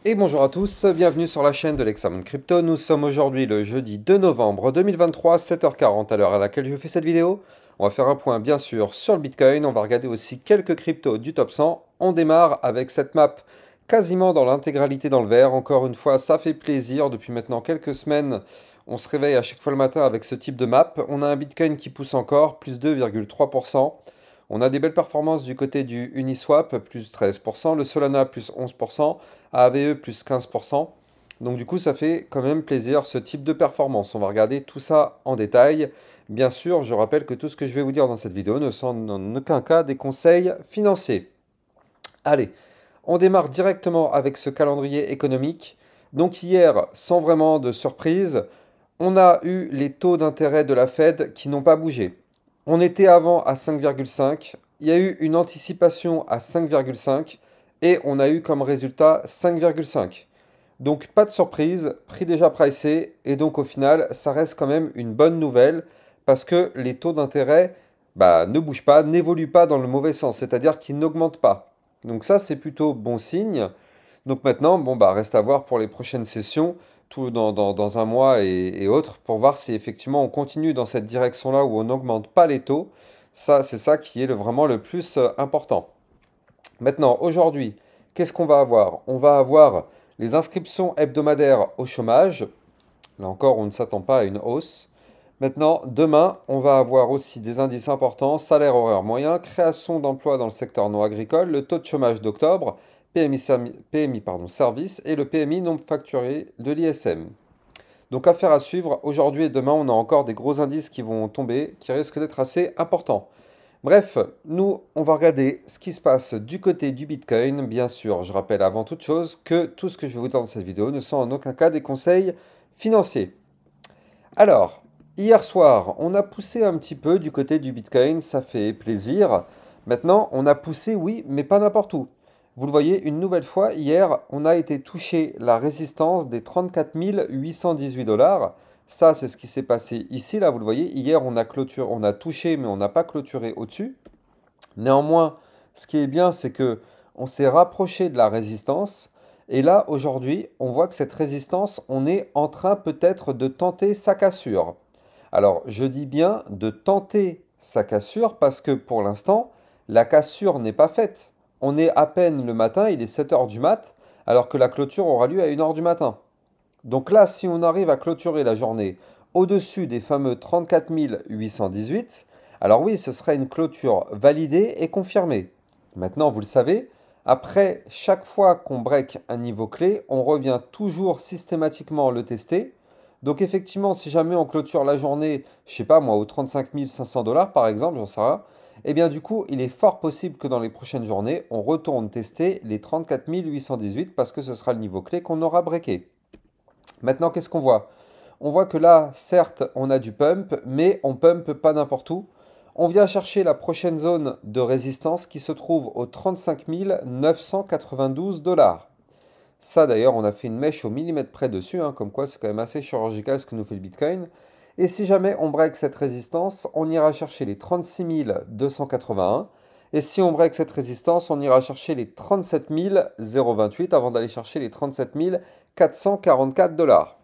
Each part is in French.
Et bonjour à tous, bienvenue sur la chaîne de l'Hexamone Crypto. Nous sommes aujourd'hui le jeudi 2 novembre 2023, 7h40 à l'heure à laquelle je fais cette vidéo. On va faire un point bien sûr sur le Bitcoin, on va regarder aussi quelques cryptos du top 100. On démarre avec cette map quasiment dans l'intégralité dans le vert. Encore une fois, ça fait plaisir. Depuis maintenant quelques semaines, on se réveille à chaque fois le matin avec ce type de map. On a un Bitcoin qui pousse encore, plus 2,3%. On a des belles performances du côté du Uniswap, plus 13%, le Solana, plus 11%, AVE, plus 15%. Donc du coup, ça fait quand même plaisir ce type de performance. On va regarder tout ça en détail. Bien sûr, je rappelle que tout ce que je vais vous dire dans cette vidéo ne sont en aucun cas des conseils financiers. Allez, on démarre directement avec ce calendrier économique. Donc hier, sans vraiment de surprise, on a eu les taux d'intérêt de la Fed qui n'ont pas bougé. On était avant à 5,5, il y a eu une anticipation à 5,5 et on a eu comme résultat 5,5. Donc pas de surprise, prix déjà pricé et donc au final ça reste quand même une bonne nouvelle parce que les taux d'intérêt ne bougent pas, n'évoluent pas dans le mauvais sens, c'est-à-dire qu'ils n'augmentent pas. Donc ça c'est plutôt bon signe. Donc maintenant, reste à voir pour les prochaines sessions, tout dans un mois et autres, pour voir si effectivement on continue dans cette direction-là où on n'augmente pas les taux. Ça, c'est ça qui est vraiment le plus important. Maintenant, aujourd'hui, qu'est-ce qu'on va avoir? On va avoir les inscriptions hebdomadaires au chômage. Là encore, on ne s'attend pas à une hausse. Maintenant, demain, on va avoir aussi des indices importants, salaire horaire moyen, création d'emplois dans le secteur non agricole, le taux de chômage d'octobre, PMI service et le PMI non facturé de l'ISM. Donc affaire à suivre, aujourd'hui et demain, on a encore des gros indices qui vont tomber, qui risquent d'être assez importants. Bref, nous, on va regarder ce qui se passe du côté du Bitcoin. Bien sûr, je rappelle avant toute chose que tout ce que je vais vous dire dans cette vidéo ne sont en aucun cas des conseils financiers. Alors, hier soir, on a poussé un petit peu du côté du Bitcoin, ça fait plaisir. Maintenant, on a poussé, oui, mais pas n'importe où. Vous le voyez, une nouvelle fois, hier, on a été touché la résistance des 34 818 dollars. Ça, c'est ce qui s'est passé ici, là, vous le voyez. Hier, on a touché, mais on n'a pas clôturé au-dessus. Néanmoins, ce qui est bien, c'est que on s'est rapproché de la résistance. Et là, aujourd'hui, on voit que cette résistance, on est en train peut-être de tenter sa cassure. Alors, je dis bien de tenter sa cassure parce que pour l'instant, la cassure n'est pas faite. On est à peine le matin, il est 7 heures du mat, alors que la clôture aura lieu à 1 heure du matin. Donc là, si on arrive à clôturer la journée au-dessus des fameux 34 818, alors oui, ce serait une clôture validée et confirmée. Maintenant, vous le savez, après chaque fois qu'on break un niveau clé, on revient toujours systématiquement le tester. Donc effectivement, si jamais on clôture la journée, je sais pas moi, aux 35 500 dollars par exemple, j'en sais rien, eh bien du coup, il est fort possible que dans les prochaines journées, on retourne tester les 34 818 parce que ce sera le niveau clé qu'on aura breaké. Maintenant, qu'est-ce qu'on voit? On voit que là, certes, on a du pump, mais on pump pas n'importe où. On vient chercher la prochaine zone de résistance qui se trouve aux 35 992 dollars. Ça, d'ailleurs, on a fait une mèche au millimètre près dessus, hein, comme quoi c'est quand même assez chirurgical ce que nous fait le Bitcoin. Et si jamais on break cette résistance, on ira chercher les 36 281. Et si on break cette résistance, on ira chercher les 37 028 avant d'aller chercher les 37 444 dollars.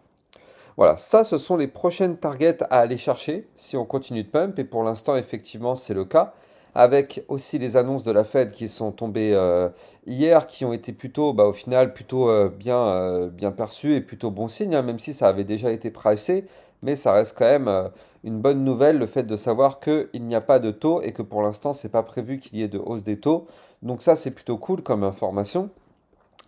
Voilà, ça, ce sont les prochaines targets à aller chercher si on continue de pump. Et pour l'instant, effectivement, c'est le cas. Avec aussi les annonces de la Fed qui sont tombées hier, qui ont été plutôt, au final, plutôt bien perçues et plutôt bon signe, hein, même si ça avait déjà été pricé. Mais ça reste quand même une bonne nouvelle, le fait de savoir qu'il n'y a pas de taux et que pour l'instant, c'est pas prévu qu'il y ait de hausse des taux. Donc ça, c'est plutôt cool comme information.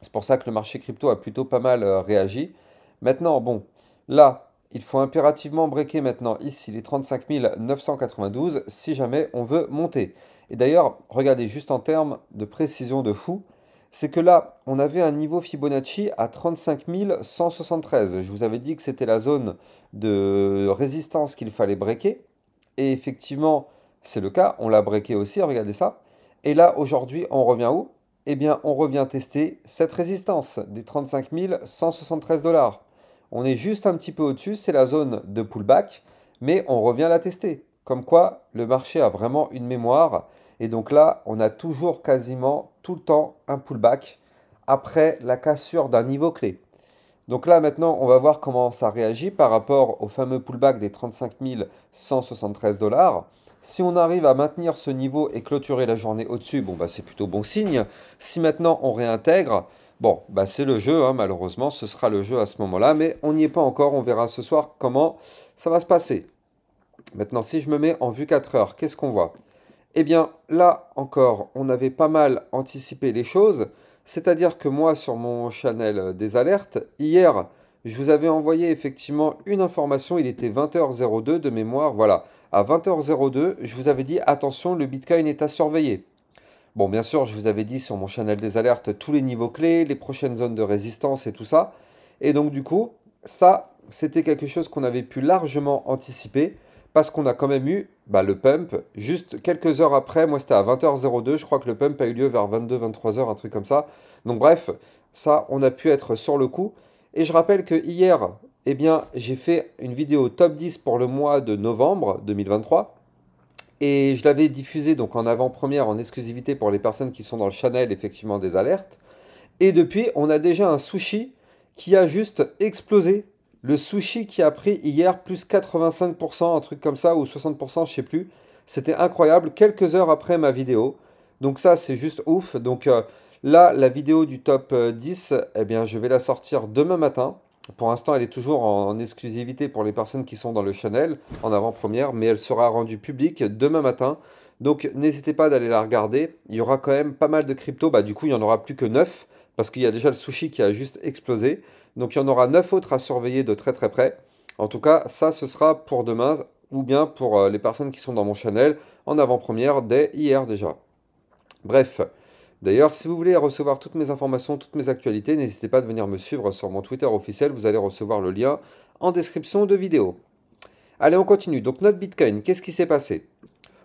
C'est pour ça que le marché crypto a plutôt pas mal réagi. Maintenant, bon, là, il faut impérativement breaker maintenant ici les 35 992 si jamais on veut monter. Et d'ailleurs, regardez juste en termes de précision de fou, c'est que là, on avait un niveau Fibonacci à 35 173. Je vous avais dit que c'était la zone de résistance qu'il fallait breaker. Et effectivement, c'est le cas, on l'a breaké aussi, regardez ça. Et là, aujourd'hui, on revient où? Eh bien, on revient tester cette résistance des 35 173 dollars. On est juste un petit peu au-dessus, c'est la zone de pullback, mais on revient la tester. Comme quoi, le marché a vraiment une mémoire. Et donc là, on a toujours quasiment tout le temps un pullback après la cassure d'un niveau clé. Donc là maintenant, on va voir comment ça réagit par rapport au fameux pullback des 35 173 dollars. Si on arrive à maintenir ce niveau et clôturer la journée au-dessus, bon bah c'est plutôt bon signe. Si maintenant on réintègre, bon bah c'est le jeu, hein, malheureusement ce sera le jeu à ce moment-là, mais on n'y est pas encore, on verra ce soir comment ça va se passer. Maintenant si je me mets en vue 4 heures, qu'est-ce qu'on voit? Eh bien, là encore, on avait pas mal anticipé les choses. C'est-à-dire que moi, sur mon channel des alertes, hier, je vous avais envoyé effectivement une information. Il était 20h02 de mémoire. Voilà, à 20h02, je vous avais dit, attention, le Bitcoin est à surveiller. Bon, bien sûr, je vous avais dit sur mon channel des alertes tous les niveaux clés, les prochaines zones de résistance et tout ça. Et donc, du coup, ça, c'était quelque chose qu'on avait pu largement anticiper parce qu'on a quand même eu bah, le pump juste quelques heures après. Moi, c'était à 20h02. Je crois que le pump a eu lieu vers 22-23h, un truc comme ça. Donc, bref, ça, on a pu être sur le coup. Et je rappelle que hier, eh bien, j'ai fait une vidéo top 10 pour le mois de novembre 2023. Et je l'avais diffusé donc en avant-première, en exclusivité pour les personnes qui sont dans le channel effectivement des alertes. Et depuis, on a déjà un sushi qui a juste explosé. Le sushi qui a pris hier plus 85%, un truc comme ça, ou 60%, je sais plus. C'était incroyable, quelques heures après ma vidéo. Donc ça, c'est juste ouf. Donc là, la vidéo du top 10, eh bien, je vais la sortir demain matin. Pour l'instant, elle est toujours en exclusivité pour les personnes qui sont dans le channel, en avant-première, mais elle sera rendue publique demain matin. Donc n'hésitez pas d'aller la regarder. Il y aura quand même pas mal de crypto. Bah, du coup, il n'y en aura plus que 9 parce qu'il y a déjà le sushi qui a juste explosé. Donc il y en aura 9 autres à surveiller de très très près. En tout cas, ça, ce sera pour demain ou bien pour les personnes qui sont dans mon channel en avant-première dès hier déjà. Bref, d'ailleurs, si vous voulez recevoir toutes mes informations, toutes mes actualités, n'hésitez pas à venir me suivre sur mon Twitter officiel. Vous allez recevoir le lien en description de vidéo. Allez, on continue. Donc notre Bitcoin, qu'est-ce qui s'est passé?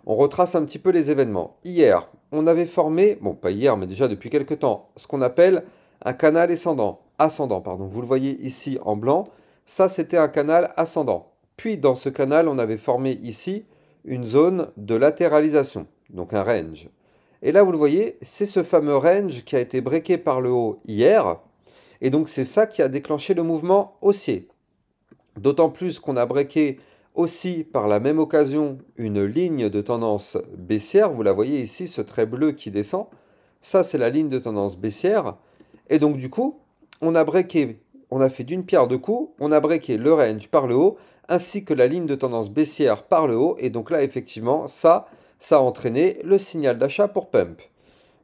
On retrace un petit peu les événements. Hier, on avait formé, bon pas hier, mais déjà depuis quelques temps, ce qu'on appelle un canal ascendant, pardon. Vous le voyez ici en blanc, ça c'était un canal ascendant. Puis dans ce canal, on avait formé ici une zone de latéralisation, donc un range. Et là, vous le voyez, c'est ce fameux range qui a été breaké par le haut hier, et donc c'est ça qui a déclenché le mouvement haussier. D'autant plus qu'on a breaké aussi par la même occasion une ligne de tendance baissière. Vous la voyez ici, ce trait bleu qui descend. Ça, c'est la ligne de tendance baissière. Et donc, du coup, on a breaké, on a fait d'une pierre deux coups. On a breaké le range par le haut, ainsi que la ligne de tendance baissière par le haut. Et donc là, effectivement, ça a entraîné le signal d'achat pour pump.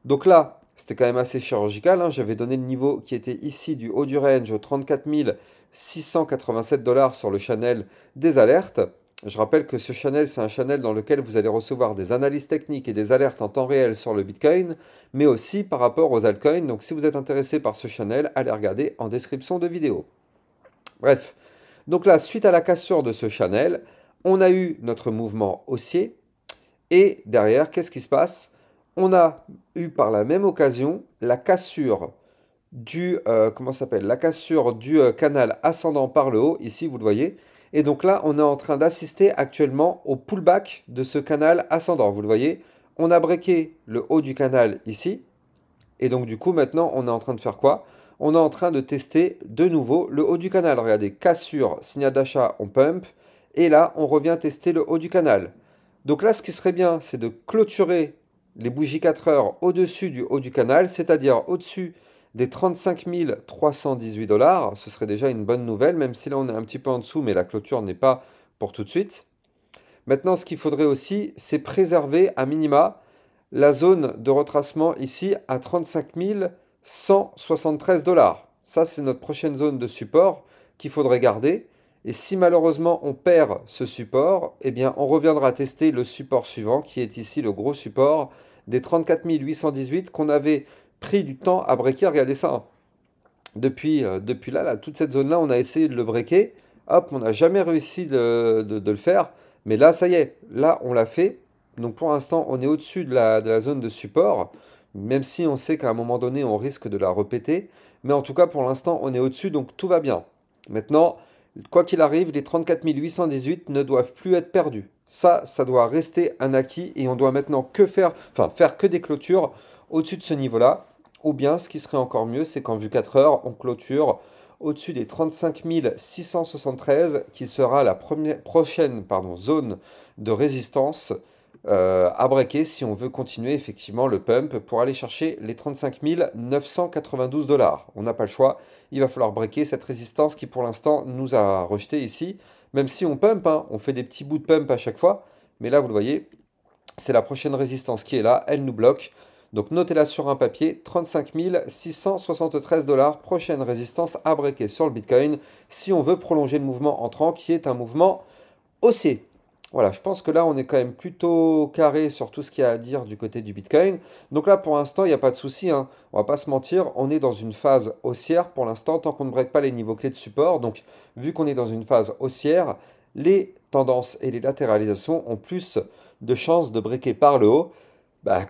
Donc là, c'était quand même assez chirurgical, hein. J'avais donné le niveau qui était ici du haut du range au 34 687 dollars sur le channel des alertes. Je rappelle que ce channel, c'est un channel dans lequel vous allez recevoir des analyses techniques et des alertes en temps réel sur le Bitcoin, mais aussi par rapport aux altcoins. Donc si vous êtes intéressé par ce channel, allez regarder en description de vidéo. Bref, donc là, suite à la cassure de ce channel, on a eu notre mouvement haussier. Et derrière, qu'est-ce qui se passe? On a eu par la même occasion la cassure du, comment ça s'appelle? La cassure du canal ascendant par le haut, ici vous le voyez. Et donc là, on est en train d'assister actuellement au pullback de ce canal ascendant. Vous le voyez, on a breaké le haut du canal ici. Et donc du coup, maintenant, on est en train de faire quoi? On est en train de tester de nouveau le haut du canal. Regardez, cassure, signal d'achat, on pump. Et là, on revient tester le haut du canal. Donc là, ce qui serait bien, c'est de clôturer les bougies 4 heures au-dessus du haut du canal, c'est-à-dire au-dessus des 35 318 dollars. Ce serait déjà une bonne nouvelle, même si là on est un petit peu en dessous, mais la clôture n'est pas pour tout de suite. Maintenant, ce qu'il faudrait aussi, c'est préserver à minima la zone de retracement ici à 35 173 dollars. Ça, c'est notre prochaine zone de support qu'il faudrait garder. Et si malheureusement on perd ce support, eh bien on reviendra tester le support suivant qui est ici le gros support des 34 818 qu'on avait pris du temps à breaker. Regardez ça, hein. Depuis là, toute cette zone-là, on a essayé de le breaker. Hop, on n'a jamais réussi de le faire. Mais là, ça y est, là on l'a fait. Donc pour l'instant, on est au-dessus de la zone de support, même si on sait qu'à un moment donné, on risque de la répéter. Mais en tout cas, pour l'instant, on est au-dessus, donc tout va bien. Maintenant, quoi qu'il arrive, les 34 818 ne doivent plus être perdus. Ça doit rester un acquis et on doit maintenant que faire, enfin faire que des clôtures au-dessus de ce niveau-là. Ou bien, ce qui serait encore mieux, c'est qu'en vue 4 heures, on clôture au-dessus des 35 673, qui sera la prochaine zone de résistance à breaker si on veut continuer effectivement le pump pour aller chercher les 35 992 $. On n'a pas le choix, il va falloir breaker cette résistance qui pour l'instant nous a rejeté ici, même si on pump, hein, on fait des petits bouts de pump à chaque fois, mais là vous le voyez, c'est la prochaine résistance qui est là, elle nous bloque. Donc notez-la sur un papier, 35 673 $, prochaine résistance à breaker sur le Bitcoin si on veut prolonger le mouvement entrant qui est un mouvement haussier. Voilà, je pense que là on est quand même plutôt carré sur tout ce qu'il y a à dire du côté du Bitcoin. Donc là pour l'instant il n'y a pas de souci, hein. On va pas se mentir, on est dans une phase haussière pour l'instant tant qu'on ne break pas les niveaux clés de support. Donc vu qu'on est dans une phase haussière, les tendances et les latéralisations ont plus de chances de breaker par le haut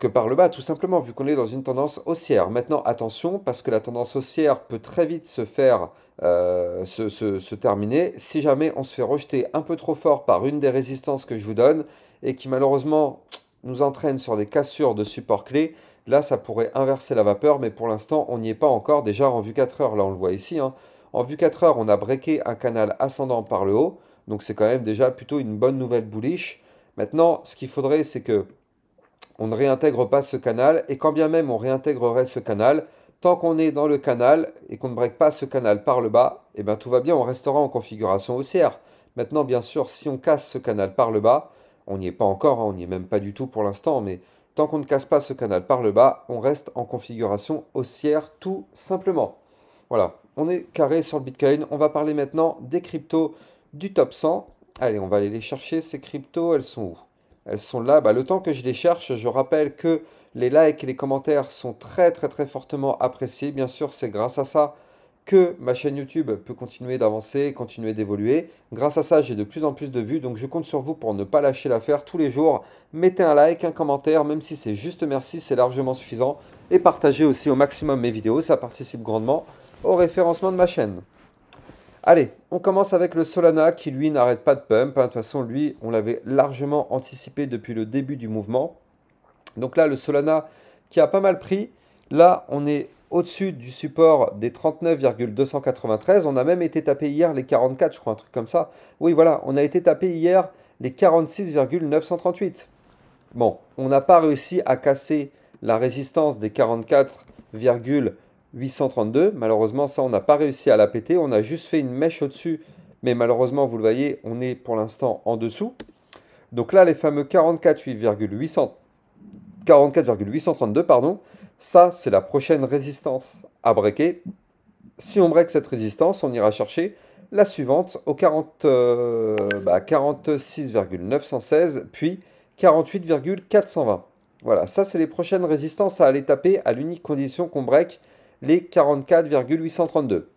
que par le bas, tout simplement, vu qu'on est dans une tendance haussière. Maintenant, attention, parce que la tendance haussière peut très vite se faire, se terminer, si jamais on se fait rejeter un peu trop fort par une des résistances que je vous donne, et qui malheureusement nous entraîne sur des cassures de support clés, là, ça pourrait inverser la vapeur, mais pour l'instant, on n'y est pas encore. Déjà, en vue 4 heures, là, on le voit ici, hein. En vue 4 heures, on a breaké un canal ascendant par le haut, donc c'est quand même déjà plutôt une bonne nouvelle bullish. Maintenant, ce qu'il faudrait, c'est que on ne réintègre pas ce canal, et quand bien même on réintégrerait ce canal, tant qu'on est dans le canal et qu'on ne break pas ce canal par le bas, eh bien tout va bien, on restera en configuration haussière. Maintenant, bien sûr, si on casse ce canal par le bas, on n'y est pas encore, hein, on n'y est même pas du tout pour l'instant, mais tant qu'on ne casse pas ce canal par le bas, on reste en configuration haussière tout simplement. Voilà, on est carré sur le Bitcoin. On va parler maintenant des cryptos du top 100. Allez, on va aller les chercher, ces cryptos, elles sont où? Elles sont là. Le temps que je les cherche, je rappelle que les likes et les commentaires sont très très très fortement appréciés. Bien sûr, c'est grâce à ça que ma chaîne YouTube peut continuer d'avancer, continuer d'évoluer. Grâce à ça, j'ai de plus en plus de vues, donc je compte sur vous pour ne pas lâcher l'affaire tous les jours. Mettez un like, un commentaire, même si c'est juste merci, c'est largement suffisant. Et partagez aussi au maximum mes vidéos, ça participe grandement au référencement de ma chaîne. Allez, on commence avec le Solana qui lui n'arrête pas de pump, hein. De toute façon, lui, on l'avait largement anticipé depuis le début du mouvement. Donc là, le Solana qui a pas mal pris. Là, on est au-dessus du support des 39,293. On a même été tapé hier les 44, je crois, un truc comme ça. Oui, voilà, on a été tapé hier les 46,938. Bon, on n'a pas réussi à casser la résistance des 44,832. Malheureusement, ça, on n'a pas réussi à la péter. On a juste fait une mèche au-dessus. Mais malheureusement, vous le voyez, on est pour l'instant en dessous. Donc là, les fameux 44,832, pardon, ça, c'est la prochaine résistance à breaker. Si on break cette résistance, on ira chercher la suivante au 46,916, puis 48,420. Voilà, ça, c'est les prochaines résistances à aller taper à l'unique condition qu'on break les 44,832.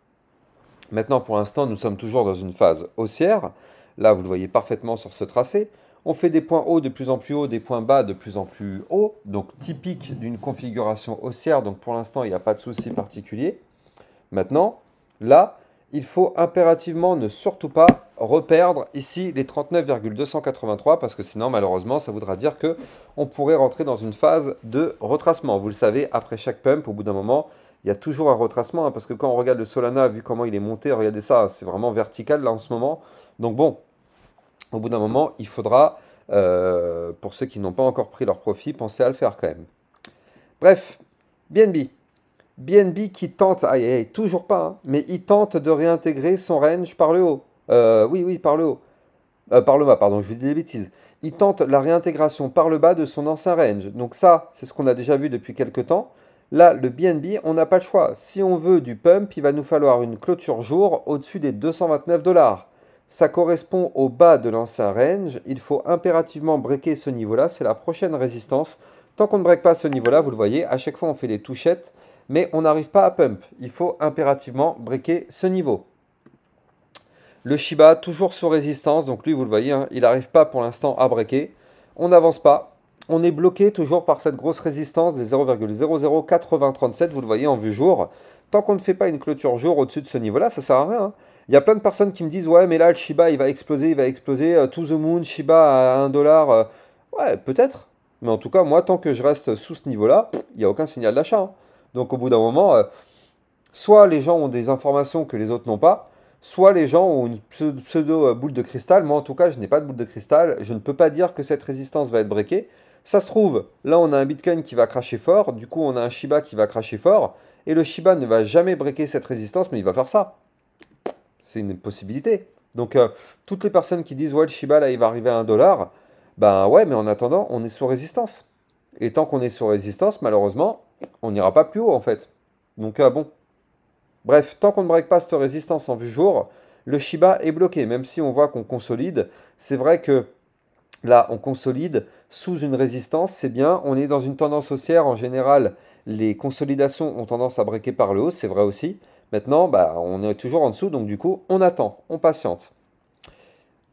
Maintenant, pour l'instant, nous sommes toujours dans une phase haussière. Là, vous le voyez parfaitement sur ce tracé. On fait des points hauts de plus en plus hauts, des points bas de plus en plus hauts. Donc, typique d'une configuration haussière. Donc, pour l'instant, il n'y a pas de souci particulier. Maintenant, là, il faut impérativement ne surtout pas reperdre ici les 39,283 parce que sinon, malheureusement, ça voudra dire que on pourrait rentrer dans une phase de retracement. Vous le savez, après chaque pump, au bout d'un moment, il y a toujours un retracement, hein, parce que quand on regarde le Solana, vu comment il est monté, regardez ça, c'est vraiment vertical là en ce moment. Donc bon, au bout d'un moment, il faudra, pour ceux qui n'ont pas encore pris leur profit, penser à le faire quand même. Bref, BNB. BNB qui tente, toujours pas, hein, mais il tente de réintégrer son range par le haut. Oui, par le haut. Par le bas, pardon, je vous dis des bêtises. Il tente la réintégration par le bas de son ancien range. Donc ça, c'est ce qu'on a déjà vu depuis quelques temps. Là, le BNB, on n'a pas le choix. Si on veut du pump, il va nous falloir une clôture jour au-dessus des 229 $. Ça correspond au bas de l'ancien range. Il faut impérativement breaker ce niveau-là. C'est la prochaine résistance. Tant qu'on ne break pas ce niveau-là, vous le voyez, à chaque fois on fait des touchettes, mais on n'arrive pas à pump. Il faut impérativement breaker ce niveau. Le Shiba, toujours sous résistance, donc lui, vous le voyez, hein, il n'arrive pas pour l'instant à breaker. On n'avance pas. On est bloqué toujours par cette grosse résistance des 0,008037, vous le voyez en vue jour. Tant qu'on ne fait pas une clôture jour au-dessus de ce niveau-là, ça sert à rien, hein. Il y a plein de personnes qui me disent, ouais, mais là, le Shiba, il va exploser, to the moon, Shiba à 1 $. Ouais, peut-être. Mais en tout cas, moi, tant que je reste sous ce niveau-là, il n'y a aucun signal d'achat, hein. Donc au bout d'un moment, soit les gens ont des informations que les autres n'ont pas, soit les gens ont une pseudo boule de cristal. Moi, en tout cas, je n'ai pas de boule de cristal. Je ne peux pas dire que cette résistance va être breakée. Ça se trouve, là, on a un Bitcoin qui va cracher fort. Du coup, on a un Shiba qui va cracher fort. Et le Shiba ne va jamais breaker cette résistance, mais il va faire ça. C'est une possibilité. Donc, toutes les personnes qui disent, ouais, le Shiba, là, il va arriver à 1 $, ben ouais, mais en attendant, on est sous résistance. Et tant qu'on est sous résistance, malheureusement, on n'ira pas plus haut, en fait. Donc, bon. Bref, tant qu'on ne break pas cette résistance en vue jour, le Shiba est bloqué. Même si on voit qu'on consolide, c'est vrai que là, on consolide sous une résistance, c'est bien. On est dans une tendance haussière. En général, les consolidations ont tendance à breaker par le haut, c'est vrai aussi. Maintenant, bah, on est toujours en dessous, donc du coup, on attend, on patiente.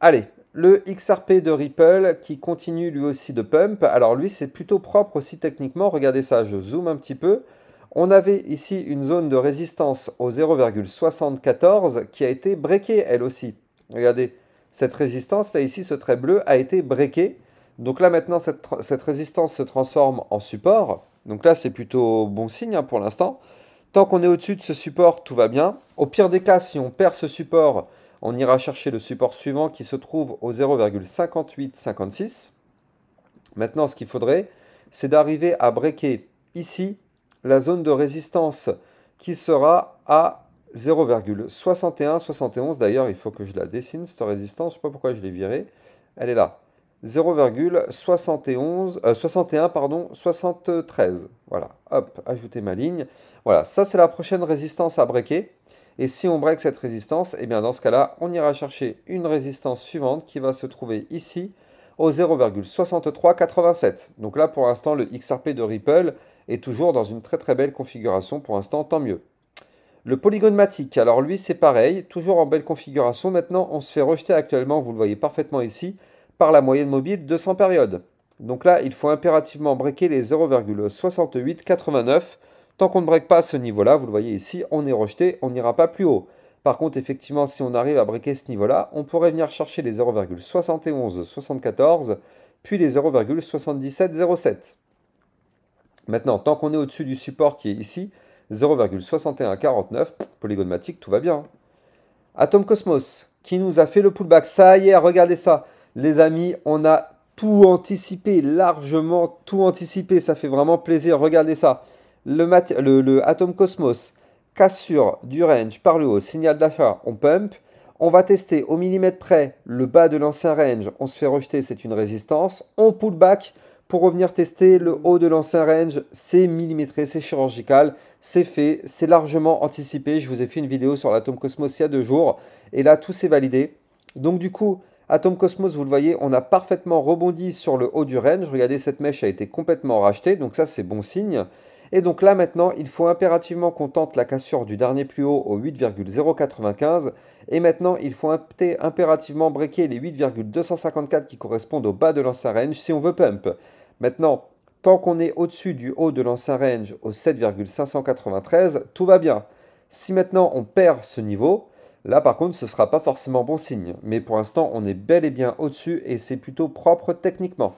Allez, le XRP de Ripple qui continue lui aussi de pump. Alors lui, c'est plutôt propre aussi techniquement. Regardez ça, je zoome un petit peu. On avait ici une zone de résistance au 0,74 qui a été breakée elle aussi. Regardez, cette résistance là ici, ce trait bleu a été breaké. Donc là maintenant, cette résistance se transforme en support. Donc là, c'est plutôt bon signe hein, pour l'instant. Tant qu'on est au-dessus de ce support, tout va bien. Au pire des cas, si on perd ce support, on ira chercher le support suivant qui se trouve au 0,5856. Maintenant, ce qu'il faudrait, c'est d'arriver à breaker ici la zone de résistance qui sera à 0,6171. D'ailleurs, il faut que je la dessine, cette résistance. Je ne sais pas pourquoi je l'ai virée. Elle est là. 0,71, 61, pardon, 73. Voilà, hop, ajouter ma ligne. Voilà, ça c'est la prochaine résistance à breaker. Et si on break cette résistance, eh bien dans ce cas-là, on ira chercher une résistance suivante qui va se trouver ici au 0,6387. Donc là, pour l'instant, le XRP de Ripple est toujours dans une très très belle configuration. Pour l'instant, tant mieux. Le polygone matic, alors lui c'est pareil, toujours en belle configuration. Maintenant, on se fait rejeter actuellement, vous le voyez parfaitement ici, par la moyenne mobile 200 périodes. Donc là, il faut impérativement breaker les 0,6889. Tant qu'on ne break pas ce niveau-là, vous le voyez ici, on est rejeté, on n'ira pas plus haut. Par contre, effectivement, si on arrive à breaker ce niveau-là, on pourrait venir chercher les 0,7174, puis les 0,7707. Maintenant, tant qu'on est au-dessus du support qui est ici, 0,6149, polygone matic, tout va bien. Atom Cosmos, qui nous a fait le pullback. Ça y est, regardez ça. Les amis, on a tout anticipé, largement tout anticipé. Ça fait vraiment plaisir. Regardez ça. Le Atom Cosmos, cassure du range par le haut, signal d'achat, on pump. On va tester au millimètre près le bas de l'ancien range. On se fait rejeter, c'est une résistance. On pull back pour revenir tester le haut de l'ancien range. C'est millimétré, c'est chirurgical, c'est fait, c'est largement anticipé. Je vous ai fait une vidéo sur l'Atom Cosmos il y a 2 jours. Et là, tout s'est validé. Donc du coup, Atom Cosmos, vous le voyez, on a parfaitement rebondi sur le haut du range. Regardez, cette mèche a été complètement rachetée. Donc ça, c'est bon signe. Et donc là maintenant, il faut impérativement qu'on tente la cassure du dernier plus haut au 8,095. Et maintenant, il faut impérativement breaker les 8,254 qui correspondent au bas de l'ancien range si on veut pump. Maintenant, tant qu'on est au-dessus du haut de l'ancien range au 7,593, tout va bien. Si maintenant on perd ce niveau, là par contre ce ne sera pas forcément bon signe. Mais pour l'instant, on est bel et bien au-dessus et c'est plutôt propre techniquement.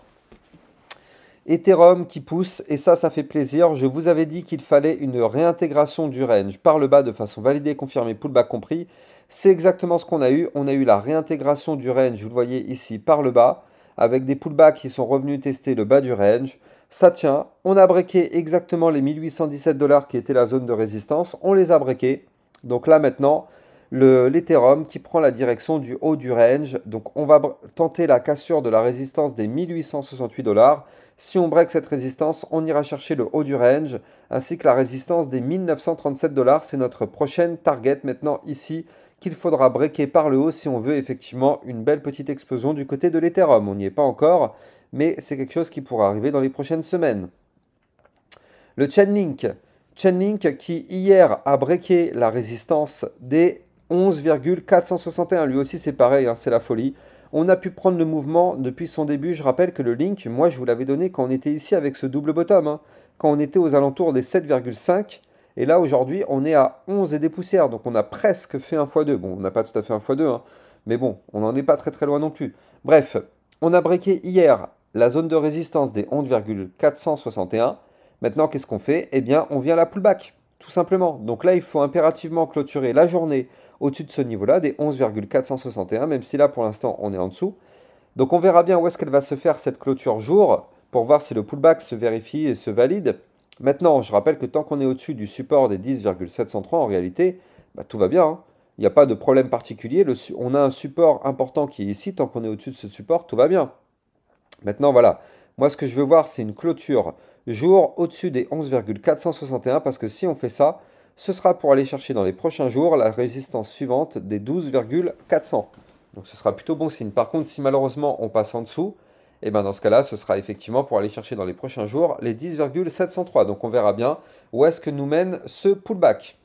Ethereum qui pousse, et ça fait plaisir. Je vous avais dit qu'il fallait une réintégration du range par le bas de façon validée, confirmée, pullback compris. C'est exactement ce qu'on a eu. On a eu la réintégration du range, vous le voyez ici, par le bas, avec des pullbacks qui sont revenus tester le bas du range. Ça tient. On a breaké exactement les 1817 $ qui étaient la zone de résistance. On les a breakés. Donc là maintenant, l'Ethereum qui prend la direction du haut du range. Donc on va tenter la cassure de la résistance des 1868 $. Si on break cette résistance, on ira chercher le haut du range, ainsi que la résistance des 1937 $. C'est notre prochaine target maintenant ici, qu'il faudra breaker par le haut si on veut effectivement une belle petite explosion du côté de l'Ethereum. On n'y est pas encore, mais c'est quelque chose qui pourra arriver dans les prochaines semaines. Le Chainlink. Chainlink qui hier a breaké la résistance des 11,461. Lui aussi c'est pareil, hein, c'est la folie. On a pu prendre le mouvement depuis son début. Je rappelle que le link, moi je vous l'avais donné quand on était ici avec ce double bottom, hein, quand on était aux alentours des 7,5. Et là aujourd'hui on est à 11 et des poussières. Donc on a presque fait un x2. Bon, on n'a pas tout à fait un x2, hein, mais bon, on n'en est pas très très loin non plus. Bref, on a breaké hier la zone de résistance des 11,461. Maintenant, qu'est-ce qu'on fait? Eh bien, on vient à la pullback, tout simplement. Donc là, il faut impérativement clôturer la journée au-dessus de ce niveau-là, des 11,461, même si là, pour l'instant, on est en dessous. Donc on verra bien où est-ce qu'elle va se faire cette clôture jour, pour voir si le pullback se vérifie et se valide. Maintenant, je rappelle que tant qu'on est au-dessus du support des 10,703, en réalité, bah, tout va bien, hein. Il n'y a pas de problème particulier. On a un support important qui est ici. Tant qu'on est au-dessus de ce support, tout va bien. Maintenant, voilà. Moi, ce que je veux voir, c'est une clôture jour au-dessus des 11,461 parce que si on fait ça, ce sera pour aller chercher dans les prochains jours la résistance suivante des 12,400. Donc ce sera plutôt bon signe. Par contre, si malheureusement on passe en dessous, et ben dans ce cas-là, ce sera effectivement pour aller chercher dans les prochains jours les 10,703. Donc on verra bien où est-ce que nous mène ce pullback.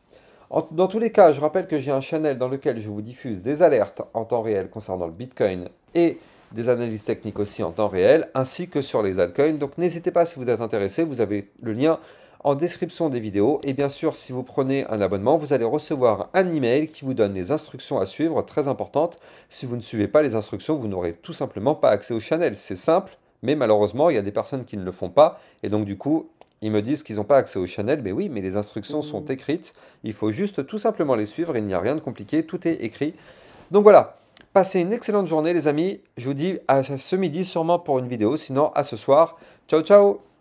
Dans tous les cas, je rappelle que j'ai un channel dans lequel je vous diffuse des alertes en temps réel concernant le Bitcoin et des analyses techniques aussi en temps réel, ainsi que sur les altcoins. Donc n'hésitez pas si vous êtes intéressé, vous avez le lien en description des vidéos. Et bien sûr, si vous prenez un abonnement, vous allez recevoir un email qui vous donne les instructions à suivre, très importantes. Si vous ne suivez pas les instructions, vous n'aurez tout simplement pas accès au channel. C'est simple, mais malheureusement, il y a des personnes qui ne le font pas. Et donc du coup, ils me disent qu'ils n'ont pas accès au channel, mais oui, mais les instructions sont écrites. Il faut juste tout simplement les suivre, il n'y a rien de compliqué, tout est écrit. Donc voilà, passez une excellente journée les amis. Je vous dis à ce midi sûrement pour une vidéo, sinon à ce soir. Ciao ciao!